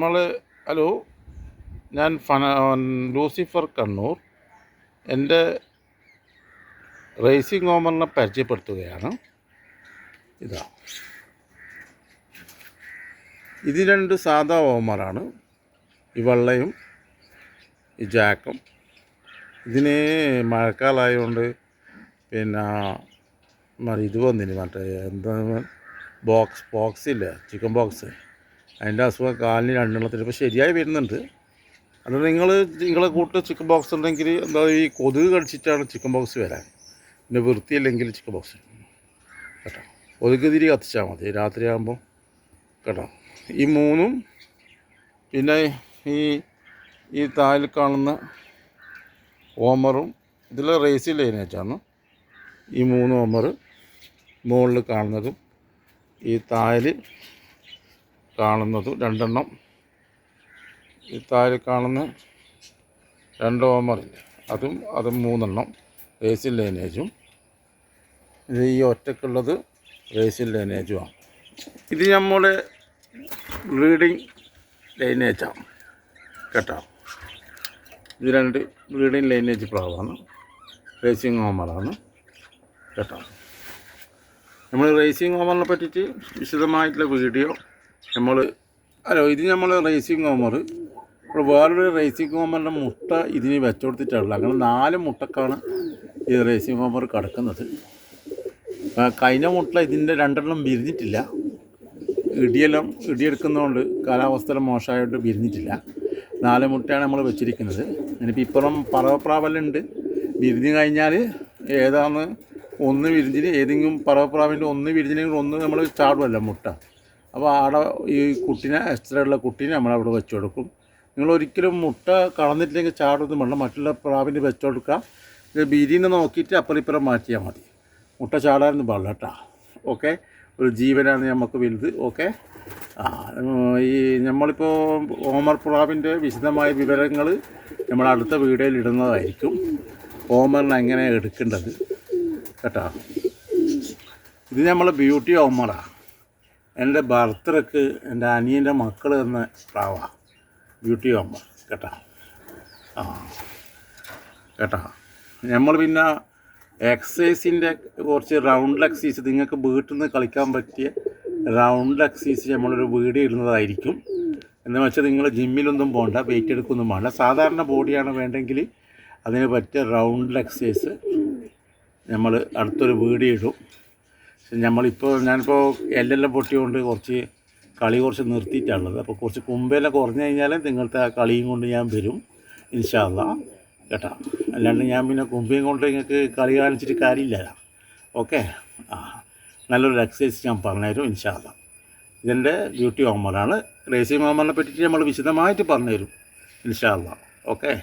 നമ്മൾ ഹലോ, ഞാൻ ലൂസിഫർ കണ്ണൂർ. എൻ്റെ റേസിംഗ് ഓമറിനെ പരിചയപ്പെടുത്തുകയാണ്. ഇത് രണ്ട് സാധാ ഓമറാണ്. ഈ വെള്ളയും ഈ ജാക്കും. ഇതിന് മഴക്കാലമായതുകൊണ്ട് ഇത് വന്നിന് എന്താ പോക്സില്ല, ചിക്കൻ പോക്സ്. അതിൻ്റെ അസുഖം കാലിന് രണ്ടെണ്ണത്തിൽ ഇപ്പോൾ ശരിയായി വരുന്നുണ്ട്. അത് നിങ്ങളെ കൂട്ട് ചിക്കൻ ബോക്സ് ഉണ്ടെങ്കിൽ എന്താ ഈ കൊതുക് കടിച്ചിട്ടാണ് ചിക്കൻ ബോക്സ് വരാൻ. പിന്നെ വൃത്തിയില്ലെങ്കിൽ ചിക്കൻ ബോക്സ് കേട്ടോ. കൊതുക് തിരി കത്തിച്ചാൽ മതി രാത്രിയാകുമ്പോൾ കേട്ടോ. ഈ മൂന്നും പിന്നെ ഈ താഴിൽ കാണുന്ന ഓമറും ഇതിൽ റേസിംഗ് ലൈനേറ്റാണ്. ഈ മൂന്ന് ഓമർ മുകളിൽ കാണുന്നതും ഈ താഴിൽ കാണുന്നതും രണ്ടെണ്ണം. ഈ താഴെ കാണുന്ന രണ്ട് ഓമറില്ല, അതും മൂന്നെണ്ണം റേസിംഗ് ലൈനേജും. ഇത് ഈ ഒറ്റക്കുള്ളത് റേസിംഗ് ലൈനേജുമാണ്. ഇത് നമ്മുടെ ബ്രീഡിങ് ലൈനേജാണ് കേട്ടോ. ഇത് രണ്ട് ബ്രീഡിങ് ലൈനേജ് പ്രാവാണ്, റേസിംഗ് ഓമറാണ് കേട്ടോ. നമ്മൾ റേസിംഗ് ഓമറിനെ പറ്റിയിട്ട് വിശദമായിട്ടുള്ള വീഡിയോ ഇത് നമ്മൾ റേസിംഗ് ഓമർ. ഇപ്പോൾ വേറൊരു റേസിംഗ് ഓമറിൻ്റെ മുട്ട ഇതിന് വെച്ചു കൊടുത്തിട്ടുള്ളത്. അങ്ങനെ 4 മുട്ടക്കാണ് ഈ റേസിംഗ് ഓമർ കിടക്കുന്നത്. കഴിഞ്ഞ മുട്ട ഇതിൻ്റെ 2 വിരിഞ്ഞിട്ടില്ല. ഇടിയെടുക്കുന്നതുകൊണ്ട് കാലാവസ്ഥ മോശമായിട്ട് വിരിഞ്ഞിട്ടില്ല. 4 മുട്ടയാണ് നമ്മൾ വെച്ചിരിക്കുന്നത്. ഇനിയിപ്പോൾ ഇപ്പുറം പറവപ്രാവെല്ലാം വിരിഞ്ഞ് കഴിഞ്ഞാൽ ഏതാണ് ഒന്ന് വിരിഞ്ഞിന്, ഏതെങ്കിലും പറവപ്രാവിൻ്റെ ഒന്ന് വിരിഞ്ഞിനെങ്കിൽ ഒന്ന് നമ്മൾ ചാടുമല്ലോ മുട്ട. അപ്പോൾ ആടെ ഈ കുട്ടീനെ എക്സ്ട്രാ ഉള്ള കുട്ടീനെ നമ്മളവിടെ വെച്ച് കൊടുക്കും. നിങ്ങളൊരിക്കലും മുട്ട കളഞ്ഞിട്ടില്ലെങ്കിൽ ചാടൊന്നും വേണം, മറ്റുള്ള പ്രാവിന് വെച്ച് കൊടുക്കുക. ഇത് ബിരിനെ നോക്കിയിട്ട് അപ്പുറം മാറ്റിയാൽ മതി. മുട്ട ചാടാനൊന്നും പാടില്ല കേട്ടോ. ഓക്കെ, ഒരു ജീവനാണ് നമുക്ക് വലുത്. ഓക്കെ. ഈ നമ്മളിപ്പോൾ ഓമർ പ്രാവിൻ്റെ വിശദമായ വിവരങ്ങൾ നമ്മൾ അടുത്ത വീഡിയോയിൽ ഇടുന്നതായിരിക്കും. ഓമറിനെ എങ്ങനെ എടുക്കേണ്ടത് കേട്ടോ. ഇത് നമ്മൾ ബ്യൂട്ടി ഓമറാണ്. എൻ്റെ ബർത്ത്ഡേക്ക് എൻ്റെ അനിയൻ്റെ മക്കൾ എന്ന പ്രാവാണ് ബ്യൂട്ടി ഓമർ കേട്ടോ. കേട്ടോ. നമ്മൾ പിന്നെ എക്സസൈസിൻ്റെ കുറച്ച് റൗണ്ട് എക്സസൈസ്, നിങ്ങൾക്ക് വീട്ടിൽ നിന്ന് കളിക്കാൻ പറ്റിയ റൗണ്ട് എക്സസൈസ് നമ്മളൊരു വീഡിയോ ഇടുന്നതായിരിക്കും. എന്ന് വെച്ചാൽ നിങ്ങൾ ജിമ്മിലൊന്നും പോകണ്ട, വെയിറ്റ് എടുക്കൊന്നും വേണ്ട. സാധാരണ ബോഡിയാണ് വേണ്ടെങ്കിൽ അതിന് പറ്റിയ റൗണ്ട് എക്സസൈസ് നമ്മൾ അടുത്തൊരു വീഡിയോ ഇടും. ഞാനിപ്പോൾ എല്ലെല്ലാം പൊട്ടിയോണ്ട് കുറച്ച് നിർത്തിയിട്ടുള്ളത്. അപ്പോൾ കുറച്ച് കുമ്പെല്ലാം കുറഞ്ഞു കഴിഞ്ഞാൽ നിങ്ങളുടെ ആ കളിയും കൊണ്ട് ഞാൻ വരും ഇൻഷാ അല്ലാഹ് കേട്ടോ. അല്ലാണ്ട് ഞാൻ പിന്നെ കുമ്പയും കൊണ്ട് നിങ്ങൾക്ക് കളി കാണിച്ചിട്ട് കാര്യമില്ല. ഓക്കെ. നല്ലൊരു എക്സസൈസ് ഞാൻ പറഞ്ഞുതരും ഇൻഷാ അല്ലാഹ്. ഇതെൻ്റെ ബ്യൂട്ടി ഓമറാണ്. റേസിംഗ് ഓമറിനെ പറ്റിയിട്ട് നമ്മൾ വിശദമായിട്ട് പറഞ്ഞുതരും ഇൻഷാ അല്ലാഹ്. ഓക്കെ.